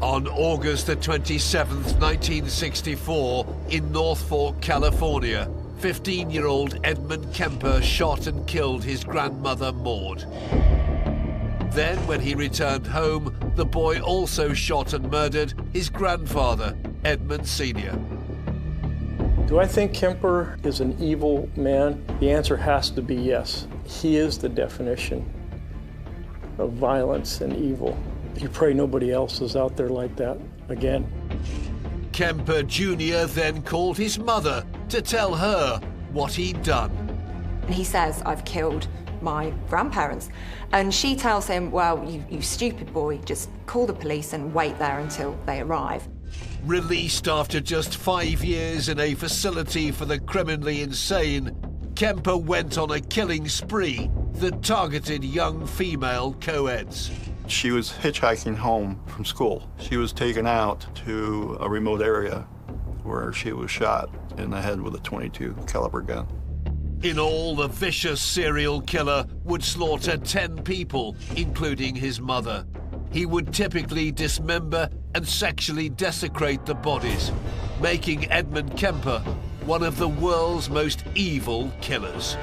On August the 27th, 1964, in North Fork, California, 15-year-old Edmund Kemper shot and killed his grandmother, Maud. Then, when he returned home, the boy also shot and murdered his grandfather, Edmund Sr. Do I think Kemper is an evil man? The answer has to be yes. He is the definition of violence and evil. You pray nobody else is out there like that again. Kemper Jr. then called his mother to tell her what he'd done. He says, "I've killed my grandparents." And she tells him, "Well, you stupid boy, just call the police and wait there until they arrive." Released after just 5 years in a facility for the criminally insane, Kemper went on a killing spree that targeted young female co-eds. She was hitchhiking home from school. She was taken out to a remote area where she was shot in the head with a .22 caliber gun. In all, the vicious serial killer would slaughter 10 people, including his mother. He would typically dismember and sexually desecrate the bodies, making Edmund Kemper one of the world's most evil killers.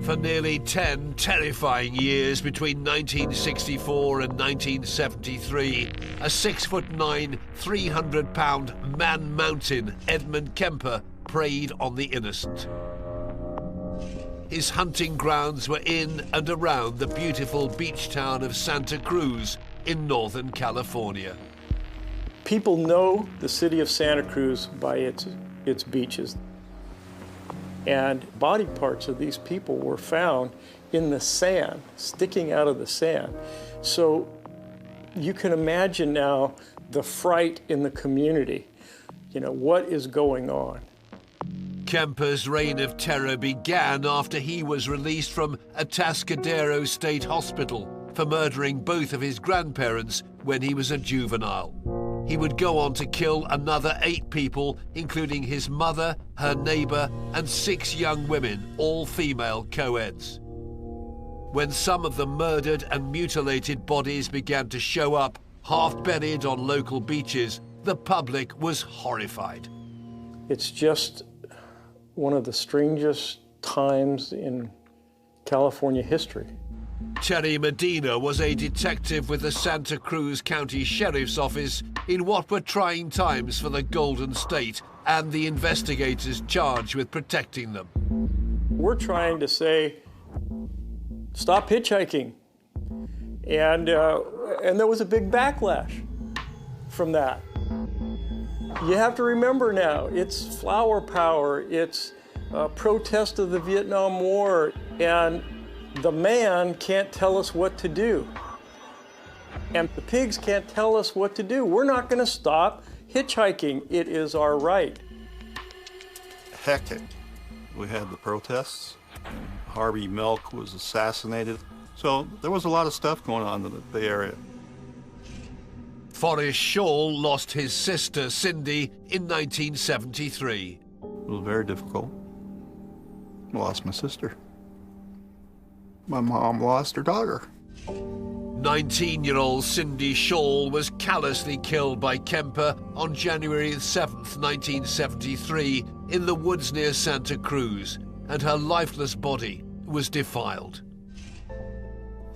For nearly 10 terrifying years between 1964 and 1973, a 6'9", 300-pound man-mountain Edmund Kemper preyed on the innocent. His hunting grounds were in and around the beautiful beach town of Santa Cruz in Northern California. People know the city of Santa Cruz by its beaches. And body parts of these people were found in the sand, sticking out of the sand. So you can imagine now the fright in the community. You know, what is going on? Kemper's reign of terror began after he was released from Atascadero State Hospital for murdering both of his grandparents when he was a juvenile. He would go on to kill another 8 people, including his mother, her neighbor, and 6 young women, all female co-eds. When some of the murdered and mutilated bodies began to show up, half buried on local beaches, the public was horrified. It's just one of the strangest times in California history. Terry Medina was a detective with the Santa Cruz County Sheriff's Office in what were trying times for the Golden State and the investigators charged with protecting them. We're trying to say, stop hitchhiking. And there was a big backlash from that. You have to remember now, it's flower power, it's a protest of the Vietnam War, and the man can't tell us what to do. And the pigs can't tell us what to do. We're not going to stop hitchhiking. It is our right. Hectic. We had the protests. Harvey Milk was assassinated. So there was a lot of stuff going on in the Bay Area. Forrest Shaw lost his sister, Cindy, in 1973. It was very difficult. I lost my sister. My mom lost her daughter. 19-year-old Cindy Shaw was callously killed by Kemper on January 7th, 1973, in the woods near Santa Cruz, and her lifeless body was defiled.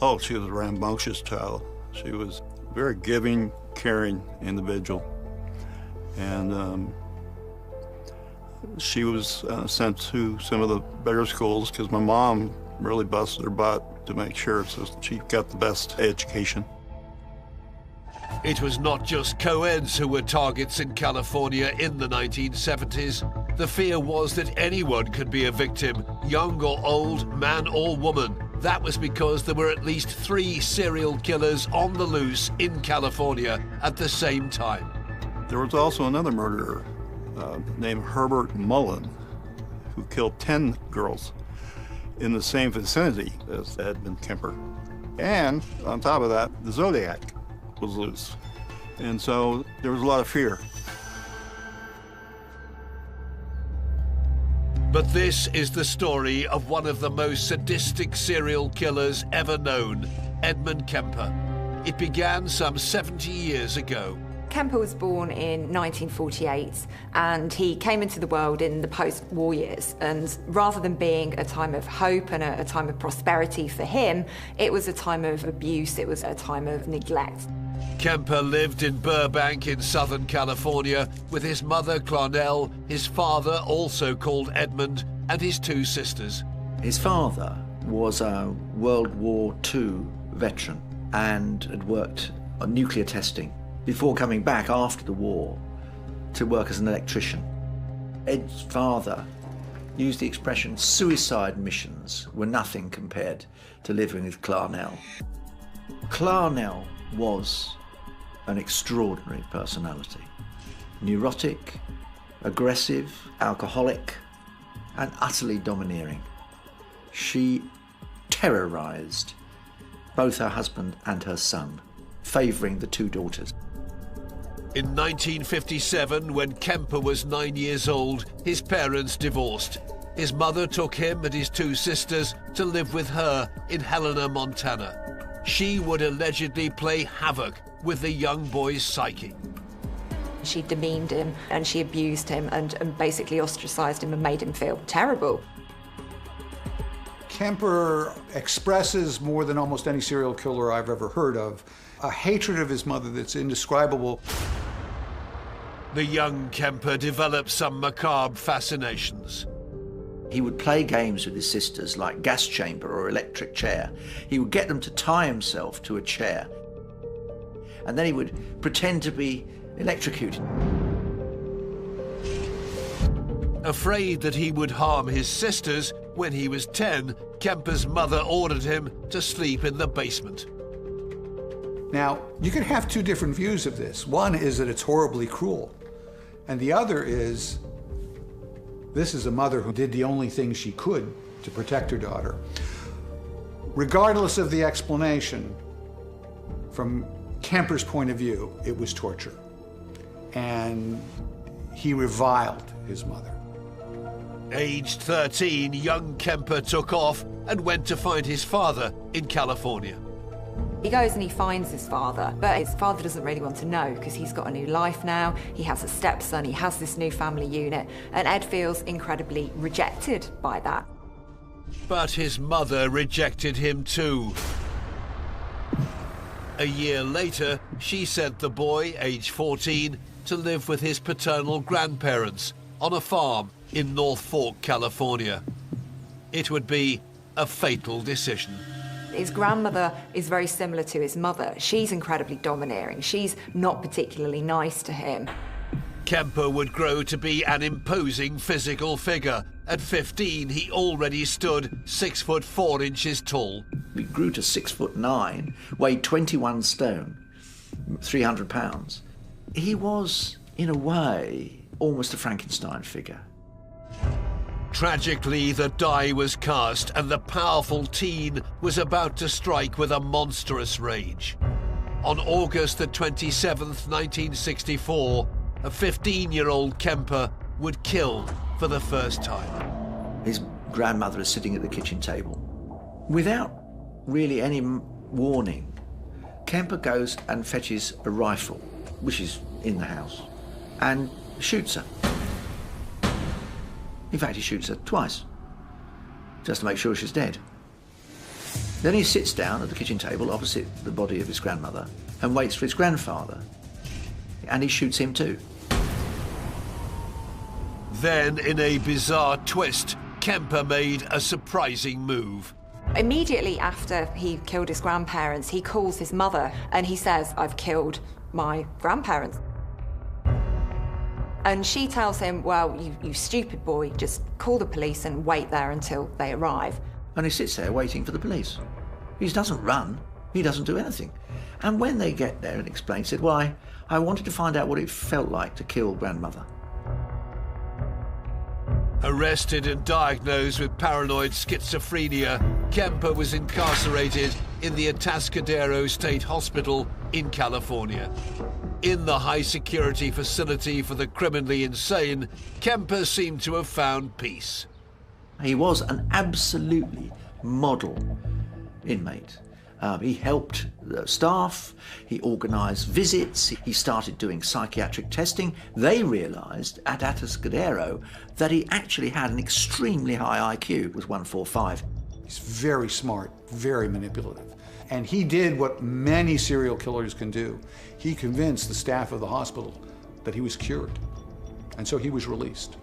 Oh, she was a rambunctious child. She was a very giving, caring individual. And she was sent to some of the better schools because my mom really busted her butt to make sure so she got the best education. It was not just co-eds who were targets in California in the 1970s. The fear was that anyone could be a victim, young or old, man or woman. That was because there were at least 3 serial killers on the loose in California at the same time. There was also another murderer named Herbert Mullen who killed 10 girls. in the same vicinity as Edmund Kemper. And on top of that, the Zodiac was loose. And so there was a lot of fear. But this is the story of one of the most sadistic serial killers ever known, Edmund Kemper. It began some 70 years ago. Kemper was born in 1948 and he came into the world in the post-war years, and rather than being a time of hope and a time of prosperity for him, it was a time of abuse, it was a time of neglect. Kemper lived in Burbank in Southern California with his mother Clarnell, his father, also called Edmund, and his two sisters. His father was a World War II veteran and had worked on nuclear testing before coming back after the war to work as an electrician. Ed's father used the expression suicide missions were nothing compared to living with Clarnell. Clarnell was an extraordinary personality. Neurotic, aggressive, alcoholic, and utterly domineering. She terrorized both her husband and her son, favoring the two daughters. In 1957, when Kemper was 9 years old, his parents divorced. His mother took him and his two sisters to live with her in Helena, Montana. She would allegedly play havoc with the young boy's psyche. She demeaned him and she abused him and basically ostracized him and made him feel terrible. Kemper expresses, more than almost any serial killer I've ever heard of, a hatred of his mother that's indescribable. The young Kemper developed some macabre fascinations. He would play games with his sisters like gas chamber or electric chair. He would get them to tie himself to a chair, and then he would pretend to be electrocuted. Afraid that he would harm his sisters, when he was 10, Kemper's mother ordered him to sleep in the basement. Now, you can have two different views of this. One is that it's horribly cruel, and the other is this is a mother who did the only thing she could to protect her daughter. Regardless of the explanation, from Kemper's point of view, it was torture. And he reviled his mother. Aged 13, young Kemper took off and went to find his father in California. He goes and he finds his father, but his father doesn't really want to know because he's got a new life now, he has a stepson, he has this new family unit, and Ed feels incredibly rejected by that. But his mother rejected him too. A year later, she sent the boy, age 14, to live with his paternal grandparents on a farm in North Fork, California. It would be a fatal decision. His grandmother is very similar to his mother. She's incredibly domineering. She's not particularly nice to him. Kemper would grow to be an imposing physical figure. At 15, he already stood 6'4" tall. He grew to 6'9", weighed 21 stone, 300 pounds. He was, in a way, almost a Frankenstein figure. Tragically, the die was cast and the powerful teen was about to strike with a monstrous rage. On August the 27th, 1964, a 15-year-old Kemper would kill for the first time. His grandmother is sitting at the kitchen table. Without really any warning, Kemper goes and fetches a rifle, which is in the house, and shoots her. In fact, he shoots her twice, just to make sure she's dead. Then he sits down at the kitchen table opposite the body of his grandmother and waits for his grandfather, and he shoots him too. Then, in a bizarre twist, Kemper made a surprising move. Immediately after he killed his grandparents, he calls his mother and he says, "I've killed my grandparents." And she tells him, "Well, you stupid boy, just call the police and wait there until they arrive." And he sits there waiting for the police. He doesn't run, he doesn't do anything. And when they get there and explain, he said, "Why, I wanted to find out what it felt like to kill grandmother." Arrested and diagnosed with paranoid schizophrenia, Kemper was incarcerated in the Atascadero State Hospital in California. In the high-security facility for the criminally insane, Kemper seemed to have found peace. He was an absolutely model inmate. He helped the staff, he organised visits, he started doing psychiatric testing. They realised at Atascadero that he actually had an extremely high IQ, it was 145. He's very smart, very manipulative. And he did what many serial killers can do. He convinced the staff of the hospital that he was cured. And so he was released.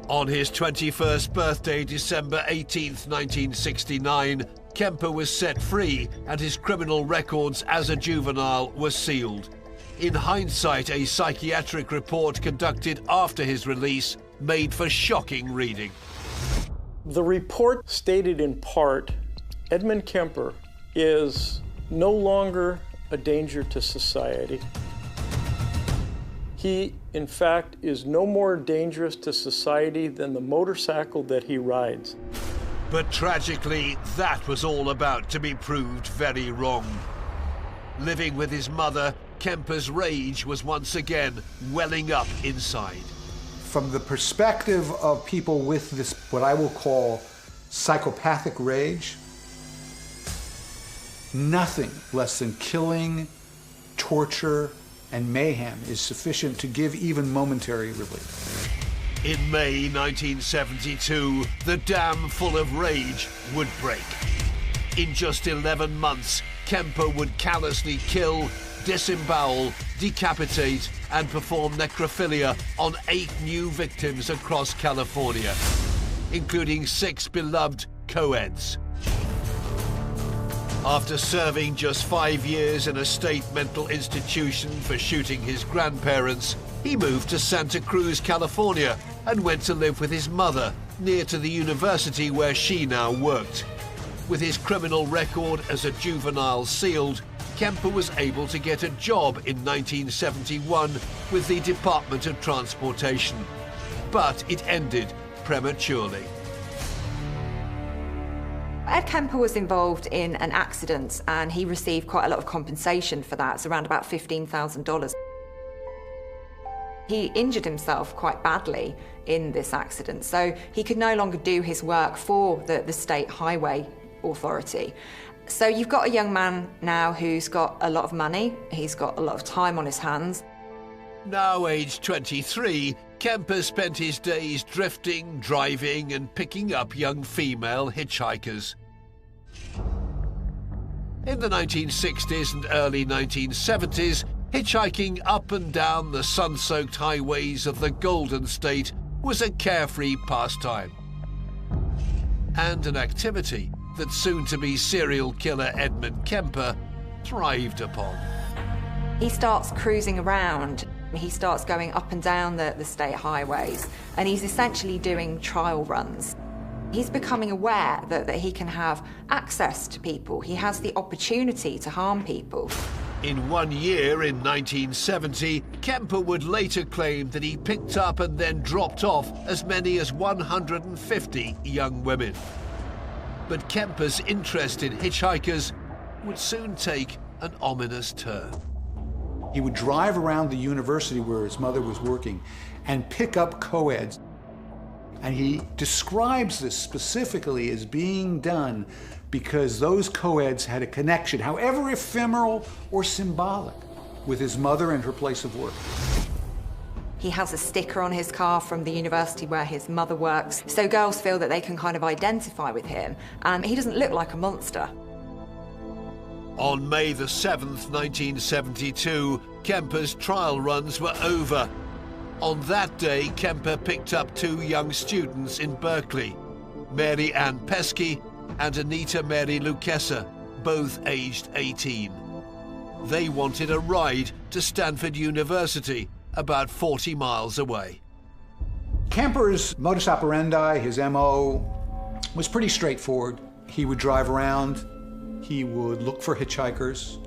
On his 21st birthday, December 18th, 1969, Kemper was set free and his criminal records as a juvenile were sealed. In hindsight, a psychiatric report conducted after his release made for shocking reading. The report stated in part, Edmund Kemper is no longer a danger to society. He, in fact, is no more dangerous to society than the motorcycle that he rides. But tragically, that was all about to be proved very wrong. Living with his mother, Kemper's rage was once again welling up inside. From the perspective of people with this, what I will call psychopathic rage, nothing less than killing, torture, and mayhem is sufficient to give even momentary relief. In May 1972, the dam full of rage would break. In just 11 months, Kemper would callously kill, disembowel, decapitate, and perform necrophilia on 8 new victims across California, including 6 beloved co-eds. After serving just 5 years in a state mental institution for shooting his grandparents, he moved to Santa Cruz, California, and went to live with his mother, near to the university where she now worked. With his criminal record as a juvenile sealed, Kemper was able to get a job in 1971 with the Department of Transportation. But it ended prematurely. Ed Kemper was involved in an accident and he received quite a lot of compensation for that. It's around about $15,000. He injured himself quite badly in this accident, so he could no longer do his work for the State Highway Authority. So you've got a young man now who's got a lot of money, he's got a lot of time on his hands. Now aged 23, Kemper spent his days drifting, driving, and picking up young female hitchhikers. In the 1960s and early 1970s, hitchhiking up and down the sun-soaked highways of the Golden State was a carefree pastime. And an activity that soon-to-be serial killer Edmund Kemper thrived upon. He starts cruising around. He starts going up and down the state highways, and he's essentially doing trial runs. He's becoming aware that he can have access to people. He has the opportunity to harm people. In 1 year, in 1970, Kemper would later claim that he picked up and then dropped off as many as 150 young women. But Kemper's interest in hitchhikers would soon take an ominous turn. He would drive around the university where his mother was working and pick up co-eds. And he describes this specifically as being done because those co-eds had a connection, however ephemeral or symbolic, with his mother and her place of work. He has a sticker on his car from the university where his mother works, so girls feel that they can kind of identify with him, and he doesn't look like a monster. On May the 7th, 1972, Kemper's trial runs were over. On that day, Kemper picked up 2 young students in Berkeley, Mary Ann Pesky and Anita Mary Lucchesa, both aged 18. They wanted a ride to Stanford University, about 40 miles away. Kemper's modus operandi, his MO, was pretty straightforward. He would drive around, he would look for hitchhikers,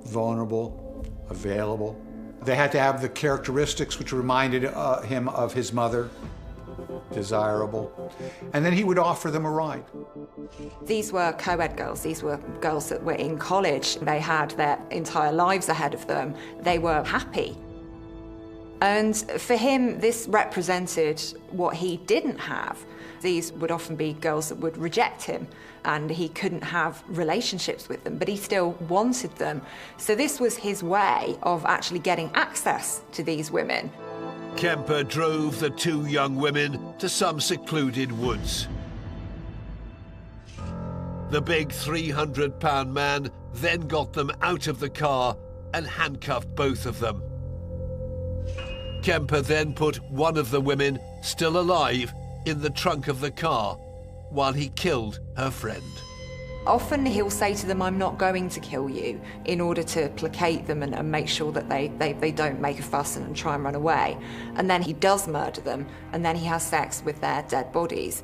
vulnerable, available. They had to have the characteristics which reminded him of his mother. desirable, and then he would offer them a ride. These were co-ed girls. These were girls that were in college. They had their entire lives ahead of them. They were happy. And for him, this represented what he didn't have. These would often be girls that would reject him, and he couldn't have relationships with them, but he still wanted them. So this was his way of actually getting access to these women. Kemper drove the two young women to some secluded woods. The big 300-pound man then got them out of the car and handcuffed both of them. Kemper then put one of the women, still alive, in the trunk of the car while he killed her friend. Often he'll say to them, "I'm not going to kill you," in order to placate them and make sure that they don't make a fuss and try and run away. And then he does murder them, and then he has sex with their dead bodies.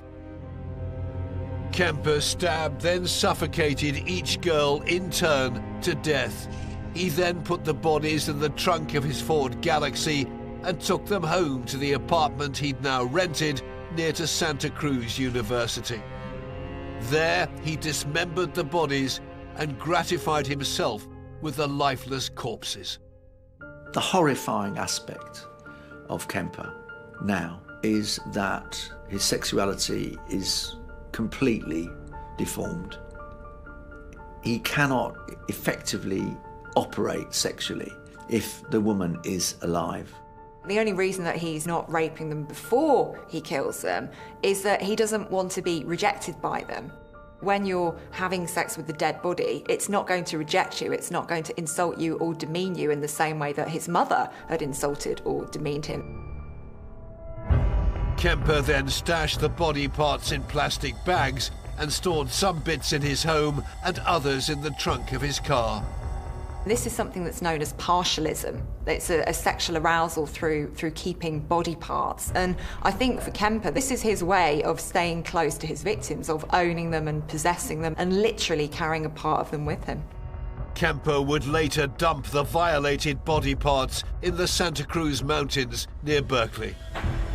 Kemper stabbed, then suffocated each girl in turn to death. He then put the bodies in the trunk of his Ford Galaxy and took them home to the apartment he'd now rented near to Santa Cruz University. There, he dismembered the bodies and gratified himself with the lifeless corpses. The horrifying aspect of Kemper now is that his sexuality is completely deformed. He cannot effectively operate sexually if the woman is alive. The only reason that he's not raping them before he kills them is that he doesn't want to be rejected by them. When you're having sex with the dead body, it's not going to reject you, it's not going to insult you or demean you in the same way that his mother had insulted or demeaned him. Kemper then stashed the body parts in plastic bags and stored some bits in his home and others in the trunk of his car. This is something that's known as partialism. It's a sexual arousal through keeping body parts. And I think for Kemper, this is his way of staying close to his victims, of owning them and possessing them and literally carrying a part of them with him. Kemper would later dump the violated body parts in the Santa Cruz Mountains near Berkeley.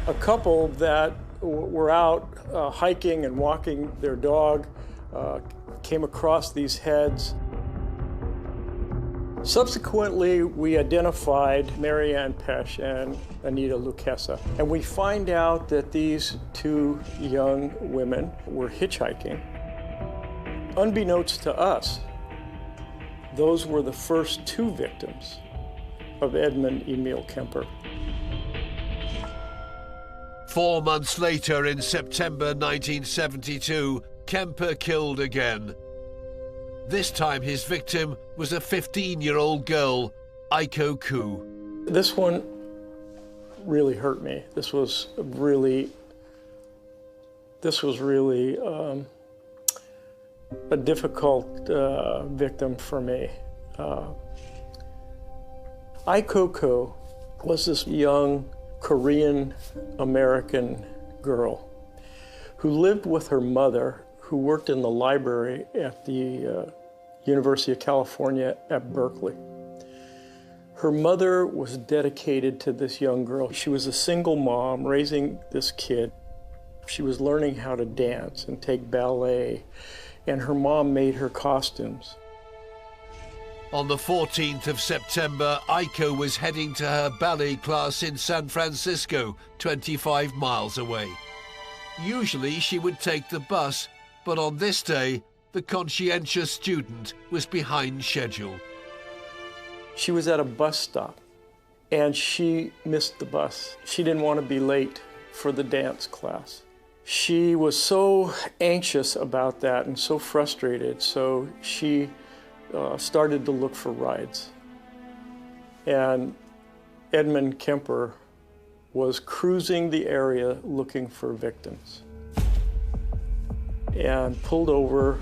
A couple that were out hiking and walking their dog came across these heads. Subsequently, we identified Marianne Pesh and Anita Luquesa, and we find out that these two young women were hitchhiking. Unbeknownst to us, those were the first two victims of Edmund Emil Kemper. 4 months later, in September 1972, Kemper killed again. This time his victim was a 15-year-old girl, Aiko Koo. This one really hurt me. This was really a difficult victim for me. Aiko Koo was this young Korean-American girl who lived with her mother, who worked in the library at the University of California at Berkeley. Her mother was dedicated to this young girl. She was a single mom raising this kid. She was learning how to dance and take ballet, and her mom made her costumes. On the 14th of September, Aiko was heading to her ballet class in San Francisco, 25 miles away. Usually she would take the bus, but on this day, the conscientious student was behind schedule. She was at a bus stop, and she missed the bus. She didn't want to be late for the dance class. She was so anxious about that and so frustrated, so she started to look for rides. And Edmund Kemper was cruising the area looking for victims and pulled over.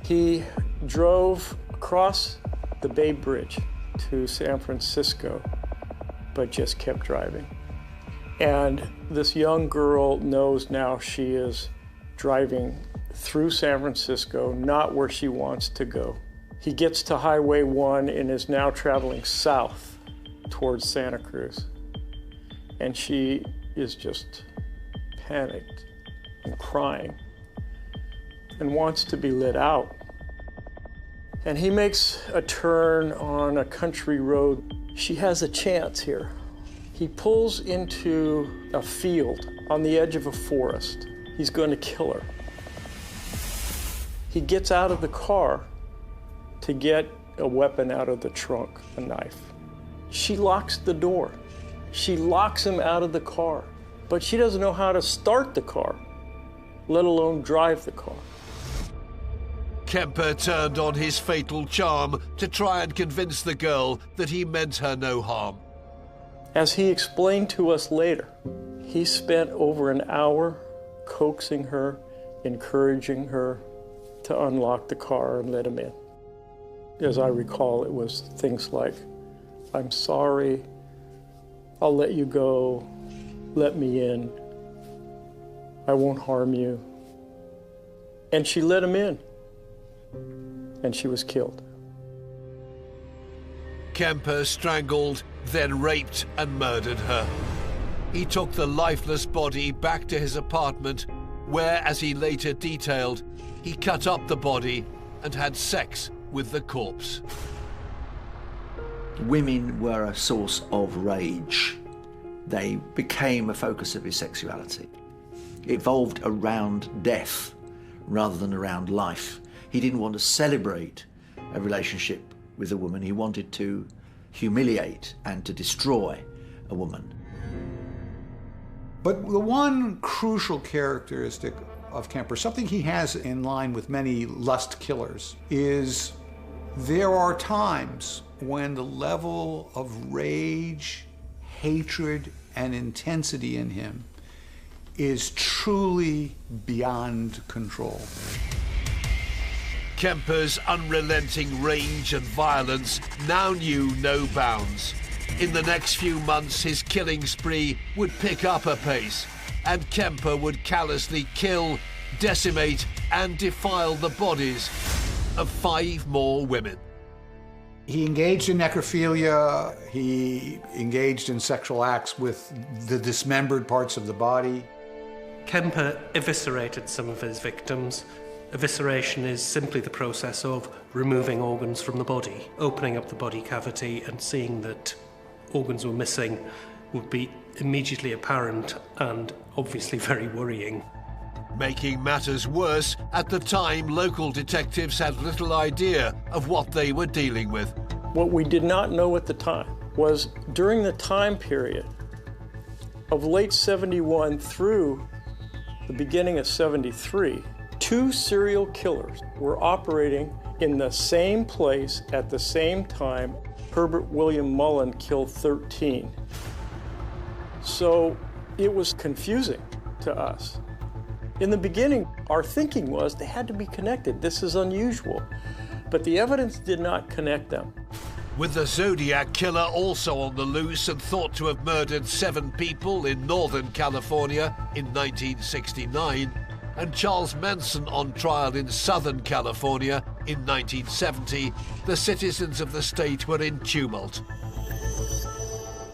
He drove across the Bay Bridge to San Francisco, but just kept driving. And this young girl knows now she is driving through San Francisco, not where she wants to go. He gets to Highway 1 and is now traveling south towards Santa Cruz. And she is just panicked and crying and wants to be let out. And he makes a turn on a country road. She has a chance here. He pulls into a field on the edge of a forest. He's going to kill her. He gets out of the car to get a weapon out of the trunk, a knife. She locks the door. She locks him out of the car, but she doesn't know how to start the car, let alone drive the car. Kemper turned on his fatal charm to try and convince the girl that he meant her no harm. As he explained to us later, he spent over an hour coaxing her, encouraging her to unlock the car and let him in. As I recall, it was things like, "I'm sorry, I'll let you go, let me in, I won't harm you." And she let him in, and she was killed. Kemper strangled, then raped and murdered her. He took the lifeless body back to his apartment, where, as he later detailed, he cut up the body and had sex with the corpse. Women were a source of rage. They became a focus of his sexuality. It evolved around death rather than around life. He didn't want to celebrate a relationship with a woman. He wanted to humiliate and to destroy a woman. But the one crucial characteristic of Kemper, something he has in line with many lust killers, is there are times when the level of rage, hatred, and intensity in him is truly beyond control. Kemper's unrelenting rage and violence now knew no bounds. In the next few months, his killing spree would pick up a pace, and Kemper would callously kill, decimate, and defile the bodies of 5 more women. He engaged in necrophilia, he engaged in sexual acts with the dismembered parts of the body. Kemper eviscerated some of his victims. Evisceration is simply the process of removing organs from the body. Opening up the body cavity and seeing that organs were missing would be immediately apparent and obviously very worrying. Making matters worse, at the time, local detectives had little idea of what they were dealing with. What we did not know at the time was during the time period of late 71 through the beginning of 73, 2 serial killers were operating in the same place at the same time. Herbert William Mullen killed 13. So it was confusing to us. In the beginning, our thinking was they had to be connected. This is unusual. But the evidence did not connect them. With the Zodiac Killer also on the loose and thought to have murdered 7 people in Northern California in 1969, and Charles Manson on trial in Southern California in 1970, the citizens of the state were in tumult.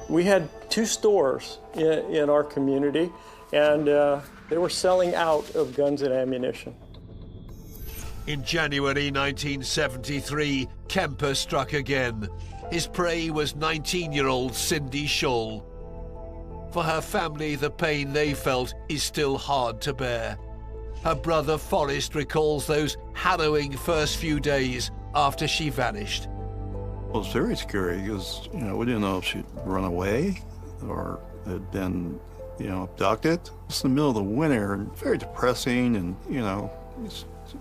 We had 2 stores in our community, and they were selling out of guns and ammunition. In January 1973, Kemper struck again. His prey was 19-year-old Cindy Scholl. For her family, the pain they felt is still hard to bear. Her brother Forrest recalls those harrowing first few days after she vanished. Well, it was very scary because, we didn't know if she'd run away or had been, abducted. It's in the middle of the winter and very depressing, and, you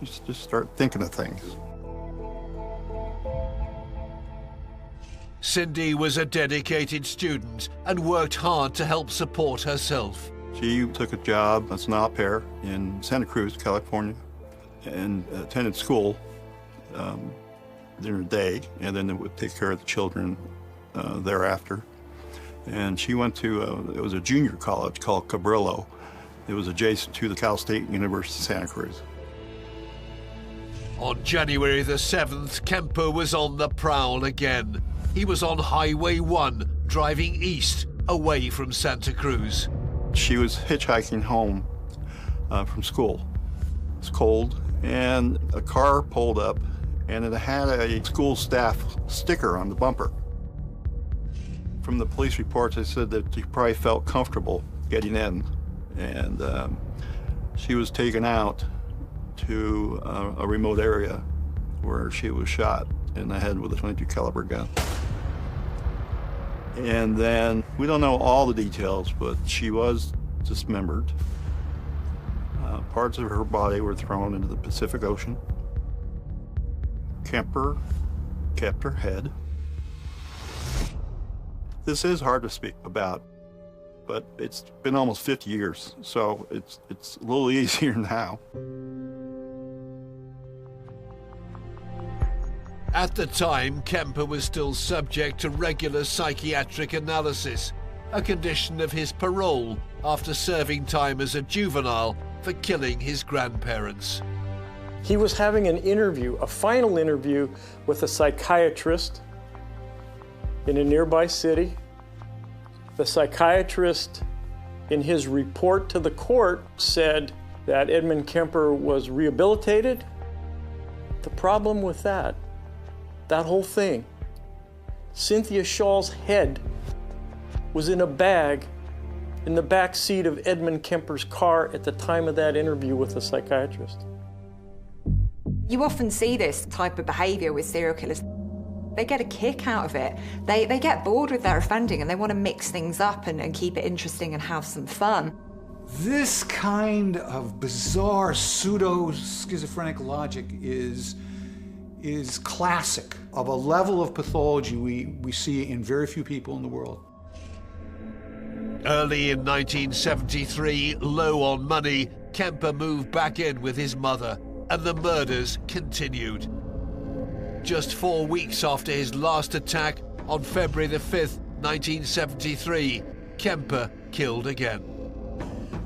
just start thinking of things. Cindy was a dedicated student and worked hard to help support herself. She took a job as an au pair in Santa Cruz, California, and attended school during the day, and then would take care of the children thereafter. And she went to, it was a junior college called Cabrillo. It was adjacent to the Cal State University of Santa Cruz. On January the 7th, Kemper was on the prowl again. He was on Highway 1, driving east, away from Santa Cruz. She was hitchhiking home from school. It's cold, and a car pulled up, and it had a school staff sticker on the bumper. From the police reports, they said that she probably felt comfortable getting in, and she was taken out to a remote area where she was shot in the head with a .22 caliber gun. And then, we don't know all the details, but she was dismembered. Parts of her body were thrown into the Pacific Ocean. Kemper kept her head. This is hard to speak about, but it's been almost 50 years, so it's a little easier now. At the time, Kemper was still subject to regular psychiatric analysis, a condition of his parole after serving time as a juvenile for killing his grandparents. He was having an interview, a final interview, with a psychiatrist in a nearby city. The psychiatrist, in his report to the court, said that Edmund Kemper was rehabilitated. The problem with that whole thing, Cynthia Shaw's head was in a bag in the back seat of Edmund Kemper's car at the time of that interview with the psychiatrist. You often see this type of behaviour with serial killers. They get a kick out of it. They get bored with their offending and they want to mix things up and keep it interesting and have some fun. This kind of bizarre pseudo-schizophrenic logic is classic of a level of pathology we see in very few people in the world. Early in 1973, low on money, Kemper moved back in with his mother, and the murders continued. Just 4 weeks after his last attack, on February the 5th, 1973, Kemper killed again.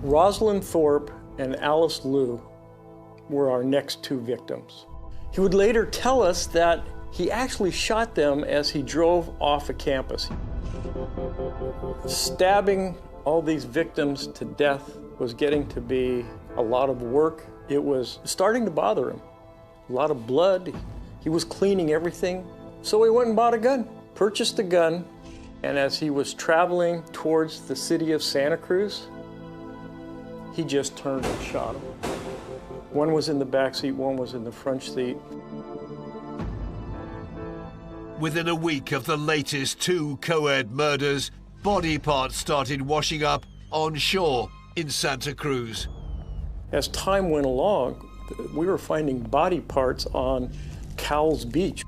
Rosalind Thorpe and Alice Liu were our next two victims. He would later tell us that he actually shot them as he drove off a campus. Stabbing all these victims to death was getting to be a lot of work. It was starting to bother him. A lot of blood. He was cleaning everything. So he went and bought a gun, purchased a gun, and as he was traveling towards the city of Santa Cruz, he just turned and shot him. One was in the back seat, one was in the front seat. Within a week of the latest two co-ed murders, body parts started washing up on shore in Santa Cruz. As time went along, we were finding body parts on Cowles Beach.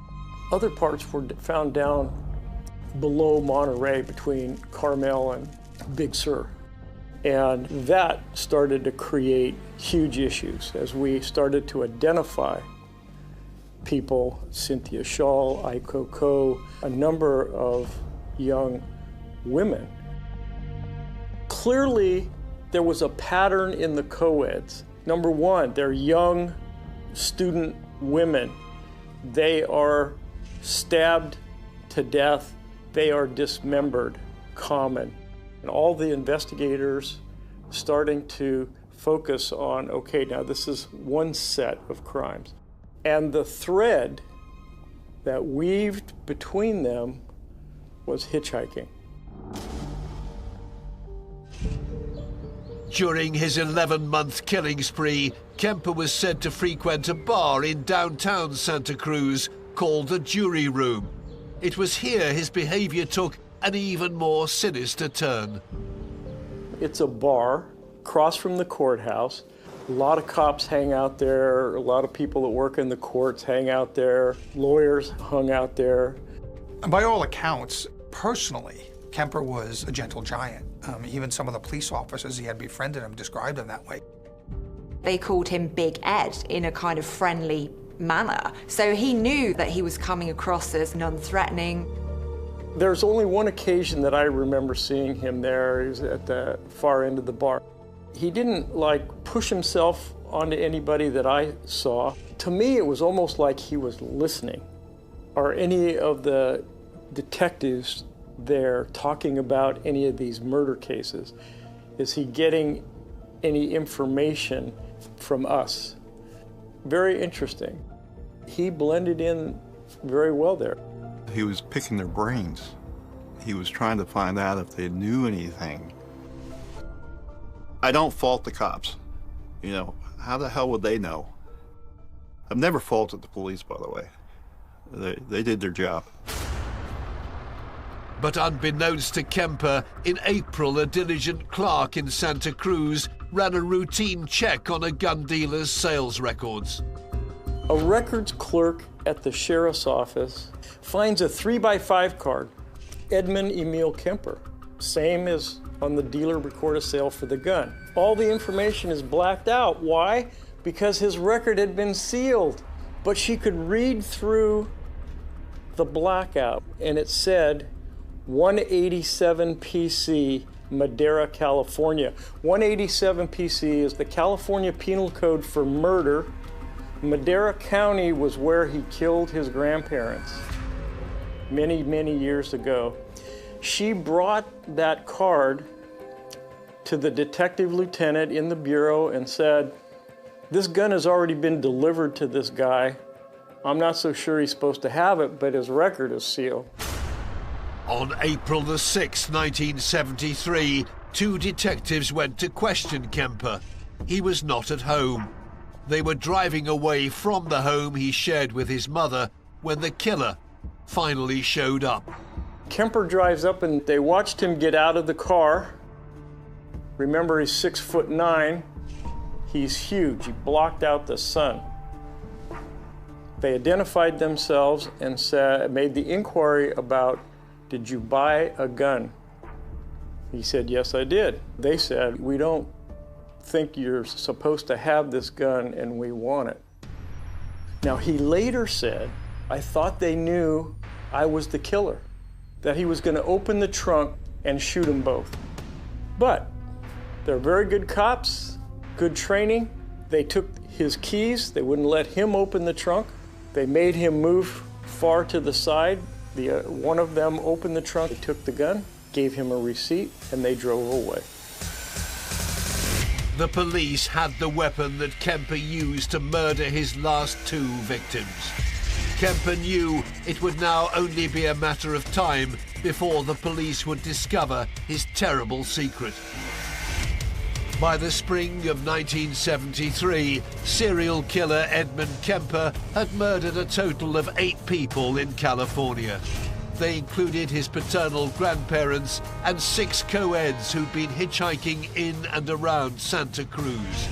Other parts were found down below Monterey between Carmel and Big Sur. And that started to create huge issues as we started to identify people, Cynthia Shaw, Aiko Ko, a number of young women. Clearly, there was a pattern in the co-eds. Number one, they're young student women. They are stabbed to death. They are dismembered, common. And all the investigators starting to focus on, okay, now this is one set of crimes. And the thread that weaved between them was hitchhiking. During his 11-month killing spree, Kemper was said to frequent a bar in downtown Santa Cruz called the Jury Room. It was here his behavior took an even more sinister turn. It's a bar across from the courthouse. A lot of cops hang out there, a lot of people that work in the courts hang out there, lawyers hung out there. By all accounts, personally, Kemper was a gentle giant. Even some of the police officers he had befriended him described him that way. They called him Big Ed in a kind of friendly manner. So he knew that he was coming across as non-threatening. There's only one occasion that I remember seeing him there. He was at the far end of the bar. He didn't push himself onto anybody that I saw. To me, it was almost like he was listening. Are any of the detectives there talking about any of these murder cases? Is he getting any information from us? Very interesting. He blended in very well there. He was picking their brains. He was trying to find out if they knew anything. I don't fault the cops. You know, how the hell would they know? I've never faulted the police, by the way. They did their job. But unbeknownst to Kemper, in April, a diligent clerk in Santa Cruz ran a routine check on a gun dealer's sales records. A records clerk at the sheriff's office finds a 3x5 card, EDMUND EMIL Kemper, same as on the dealer record of sale for the gun. All the information is blacked out. Why? Because his record had been sealed. But she could read through the blackout, and it said 187 PC, Madera, California. 187 PC is the California Penal Code for murder. Madera County was where he killed his grandparents many, many years ago. She brought that card to the detective lieutenant in the bureau and said, "This gun has already been delivered to this guy. I'm not so sure he's supposed to have it, but his record is sealed." On April the 6th, 1973, two detectives went to question Kemper. He was not at home. They were driving away from the home he shared with his mother when the killer finally showed up. Kemper drives up and they watched him get out of the car. Remember, he's 6'9". He's huge. He blocked out the sun. They identified themselves and made the inquiry about, "Did you buy a gun?" He said, "Yes, I did." They said, "We don't think you're supposed to have this gun and we want it." Now, he later said, "I thought they knew I was the killer, that he was going to open the trunk and shoot them both." But they're very good cops, good training. They took his keys. They wouldn't let him open the trunk. They made him move far to the side. One of them opened the trunk, they took the gun, gave him a receipt, and they drove away. The police had the weapon that Kemper used to murder his last two victims. Kemper knew it would now only be a matter of time before the police would discover his terrible secret. By the spring of 1973, serial killer EDMUND Kemper had murdered a total of 8 people in California. They included his paternal grandparents and 6 co-eds who'd been hitchhiking in and around Santa Cruz.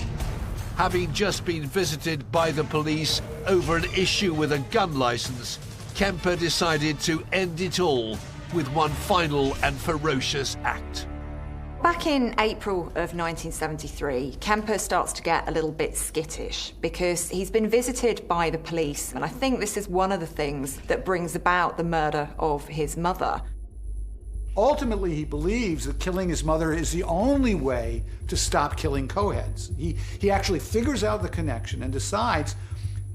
Having just been visited by the police over an issue with a gun license, Kemper decided to end it all with one final and ferocious act. Back in April of 1973, Kemper starts to get a little bit skittish because he's been visited by the police, and I think this is one of the things that brings about the murder of his mother. Ultimately, he believes that killing his mother is the only way to stop killing co-heads. He actually figures out the connection and decides,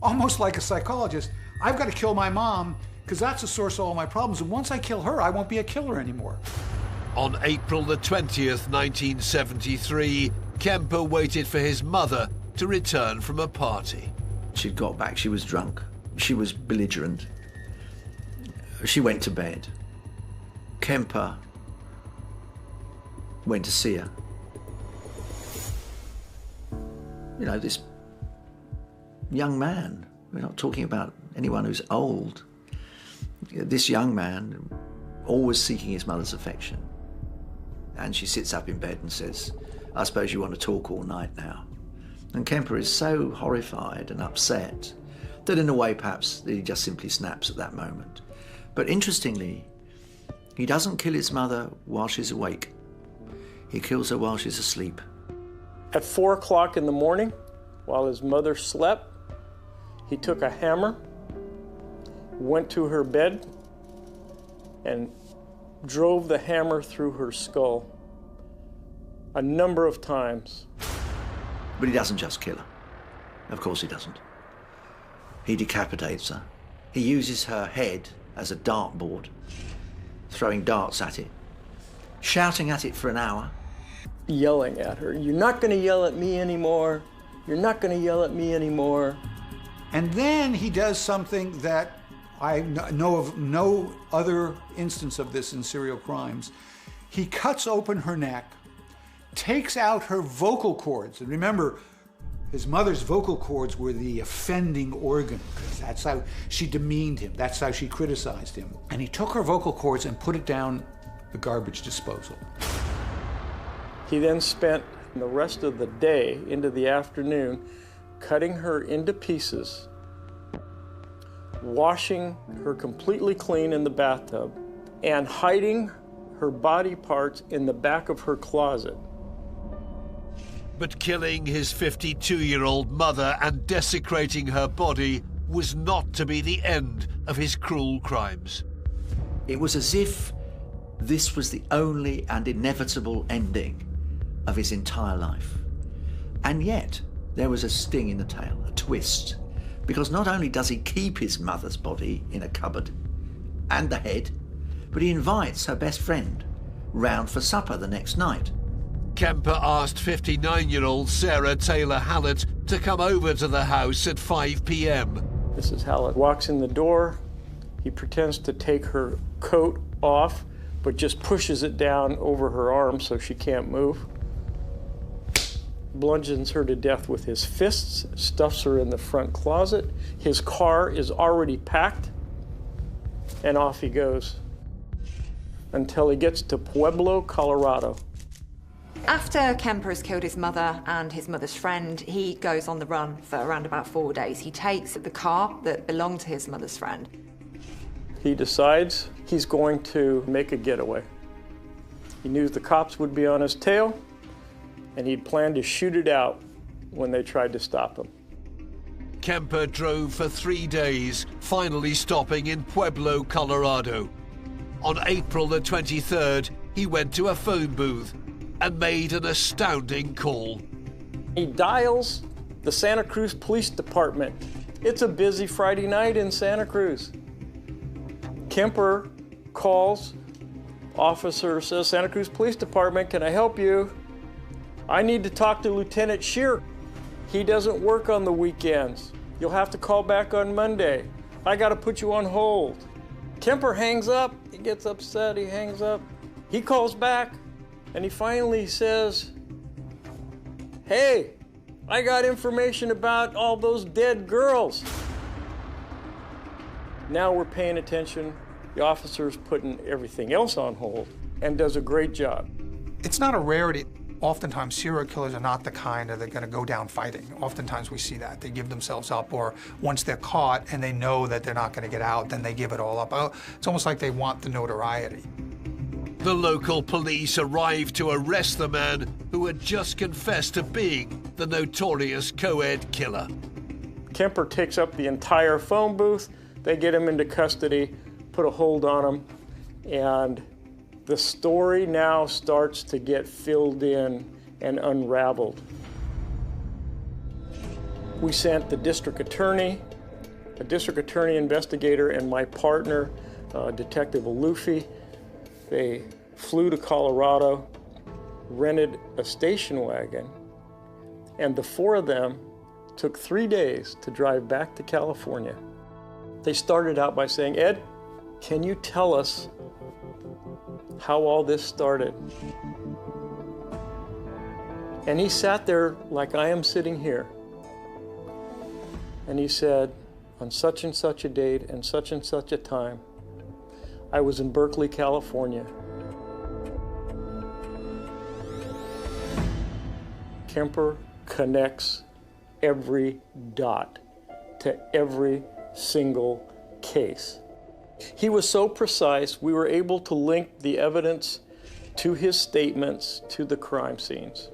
almost like a psychologist, I've got to kill my mom because that's the source of all my problems, and once I kill her, I won't be a killer anymore. On April the 20th, 1973, Kemper waited for his mother to return from a party. She'd got back, she was drunk, she was belligerent. She went to bed. Kemper went to see her. You know, this young man, we're not talking about anyone who's old. This young man, always seeking his mother's affection. And she sits up in bed and says, I suppose you want to talk all night now. And Kemper is so horrified and upset that in a way perhaps he just simply snaps at that moment. But interestingly, he doesn't kill his mother while she's awake. He kills her while she's asleep. At 4 o'clock in the morning, while his mother slept, he took a hammer, went to her bed, and drove the hammer through her skull a number of times. But he doesn't just kill her. Of course he doesn't. He decapitates her. He uses her head as a dartboard, throwing darts at it, shouting at it for an hour, yelling at her. You're not going to yell at me anymore. You're not going to yell at me anymore. And then he does something that I know of no other instance of this in serial crimes. He cuts open her neck, takes out her vocal cords. And remember, his mother's vocal cords were the offending organ, because that's how she demeaned him. That's how she criticized him. And he took her vocal cords and put it down the garbage disposal. He then spent the rest of the day into the afternoon cutting her into pieces, washing her completely clean in the bathtub, and hiding her body parts in the back of her closet. But killing his 52-year-old mother and desecrating her body was not to be the end of his cruel crimes. It was as if this was the only and inevitable ending of his entire life. And yet, there was a sting in the tail, a twist, because not only does he keep his mother's body in a cupboard and the head, but he invites her best friend round for supper the next night. Kemper asked 59-year-old Sarah Taylor Hallett to come over to the house at 5 p.m. Mrs. Hallett walks in the door. He pretends to take her coat off, but just pushes it down over her arm so she can't move. Bludgeons her to death with his fists, stuffs her in the front closet. His car is already packed, and off he goes until he gets to Pueblo, Colorado. After Kemper has killed his mother and his mother's friend, he goes on the run for around about 4 days. He takes the car that belonged to his mother's friend. He decides he's going to make a getaway. He knew the cops would be on his tail, and he'd planned to shoot it out when they tried to stop him. Kemper drove for 3 days, finally stopping in Pueblo, Colorado. On April the 23rd, he went to a phone booth and made an astounding call. He dials the Santa Cruz Police Department. It's a busy Friday night in Santa Cruz. Kemper calls, officer says, Santa Cruz Police Department, can I help you? I need to talk to Lieutenant Shear. He doesn't work on the weekends. You'll have to call back on Monday. I gotta put you on hold. Kemper hangs up, he gets upset, he hangs up. He calls back, and he finally says, hey, I got information about all those dead girls. Now we're paying attention. The officer's putting everything else on hold and does a great job. It's not a rarity. Oftentimes, serial killers are not the kind that are going to go down fighting. Oftentimes we see that. They give themselves up, or once they're caught and they know that they're not going to get out, then they give it all up. It's almost like they want the notoriety. The local police arrived to arrest the man who had just confessed to being the notorious co-ed killer. Kemper takes up the entire phone booth. They get him into custody, put a hold on him, and the story now starts to get filled in and unraveled. We sent the district attorney, a district attorney investigator, and my partner, Detective Alufi. They flew to Colorado, rented a station wagon, and the four of them took 3 days to drive back to California. They started out by saying, Ed, can you tell us how all this started? And he sat there like I am sitting here. And he said, on such and such a date and such a time, I was in Berkeley, California. Kemper connects every dot to every single case. He was so precise, we were able to link the evidence to his statements to the crime scenes.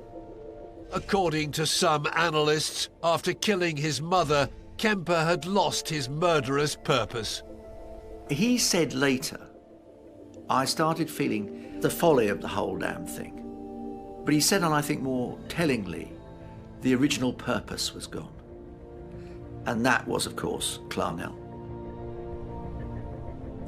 According to some analysts, after killing his mother, Kemper had lost his murderous purpose. He said later, I started feeling the folly of the whole damn thing. But he said, and I think more tellingly, the original purpose was gone. And that was, of course, Clarnell.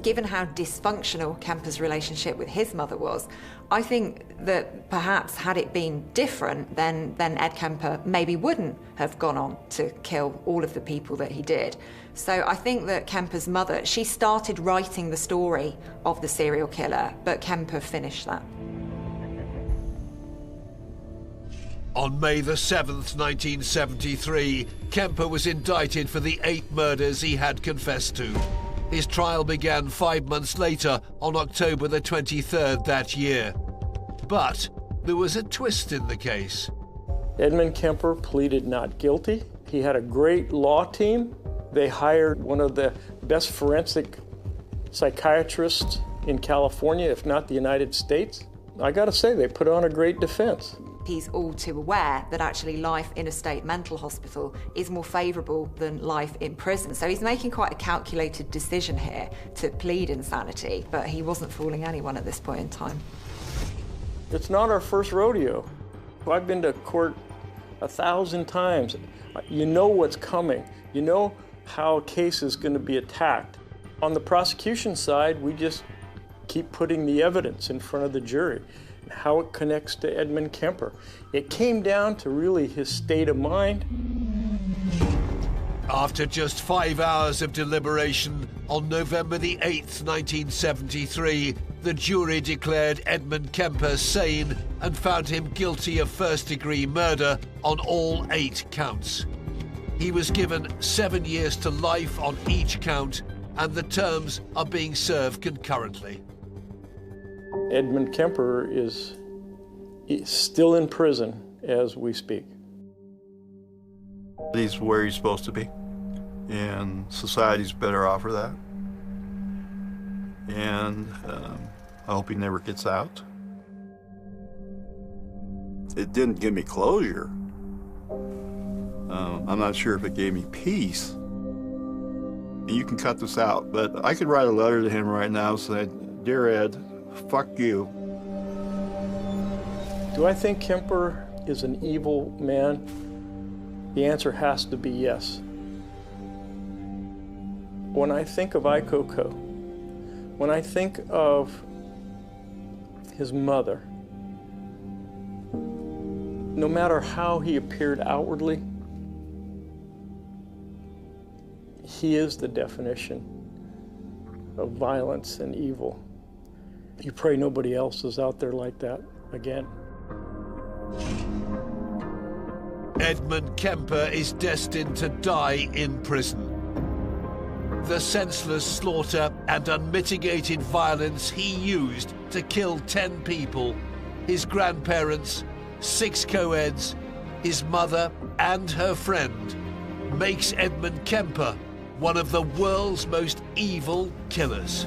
given how dysfunctional Kemper's relationship with his mother was, I think that perhaps had it been different, then Ed Kemper maybe wouldn't have gone on to kill all of the people that he did. So I think that Kemper's mother, she started writing the story of the serial killer, but Kemper finished that. On May the 7th, 1973, Kemper was indicted for the 8 murders he had confessed to. His trial began 5 months later, on October the 23rd that year. But there was a twist in the case. Edmund Kemper pleaded not guilty. He had a great law team. They hired one of the best forensic psychiatrists in California, if not the United States. I gotta say, they put on a great defense. He's all too aware that actually life in a state mental hospital is more favourable than life in prison. So he's making quite a calculated decision here to plead insanity, but he wasn't fooling anyone at this point in time. It's not our first rodeo. I've been to court 1,000 times. You know what's coming. You know how a case is going to be attacked. On the prosecution side, we just keep putting the evidence in front of the jury. How it connects to Edmund Kemper. It came down to really his state of mind. After just 5 hours of deliberation, on November the 8th, 1973, the jury declared Edmund Kemper sane and found him guilty of first-degree murder on all 8 counts. He was given 7 years to life on each count, and the terms are being served concurrently. Edmund Kemper is still in prison as we speak. He's where he's supposed to be, and society's better off for that. And I hope he never gets out. It didn't give me closure. I'm not sure if it gave me peace. You can cut this out, but I could write a letter to him right now saying, "Dear Ed, fuck you." Do I think Kemper is an evil man? The answer has to be yes. When I think of Ikoko, when I think of his mother, no matter how he appeared outwardly, he is the definition of violence and evil. You pray nobody else is out there like that again. Edmund Kemper is destined to die in prison. The senseless slaughter and unmitigated violence he used to kill 10 people, his grandparents, 6 co-eds, his mother and her friend, makes Edmund Kemper one of the world's most evil killers.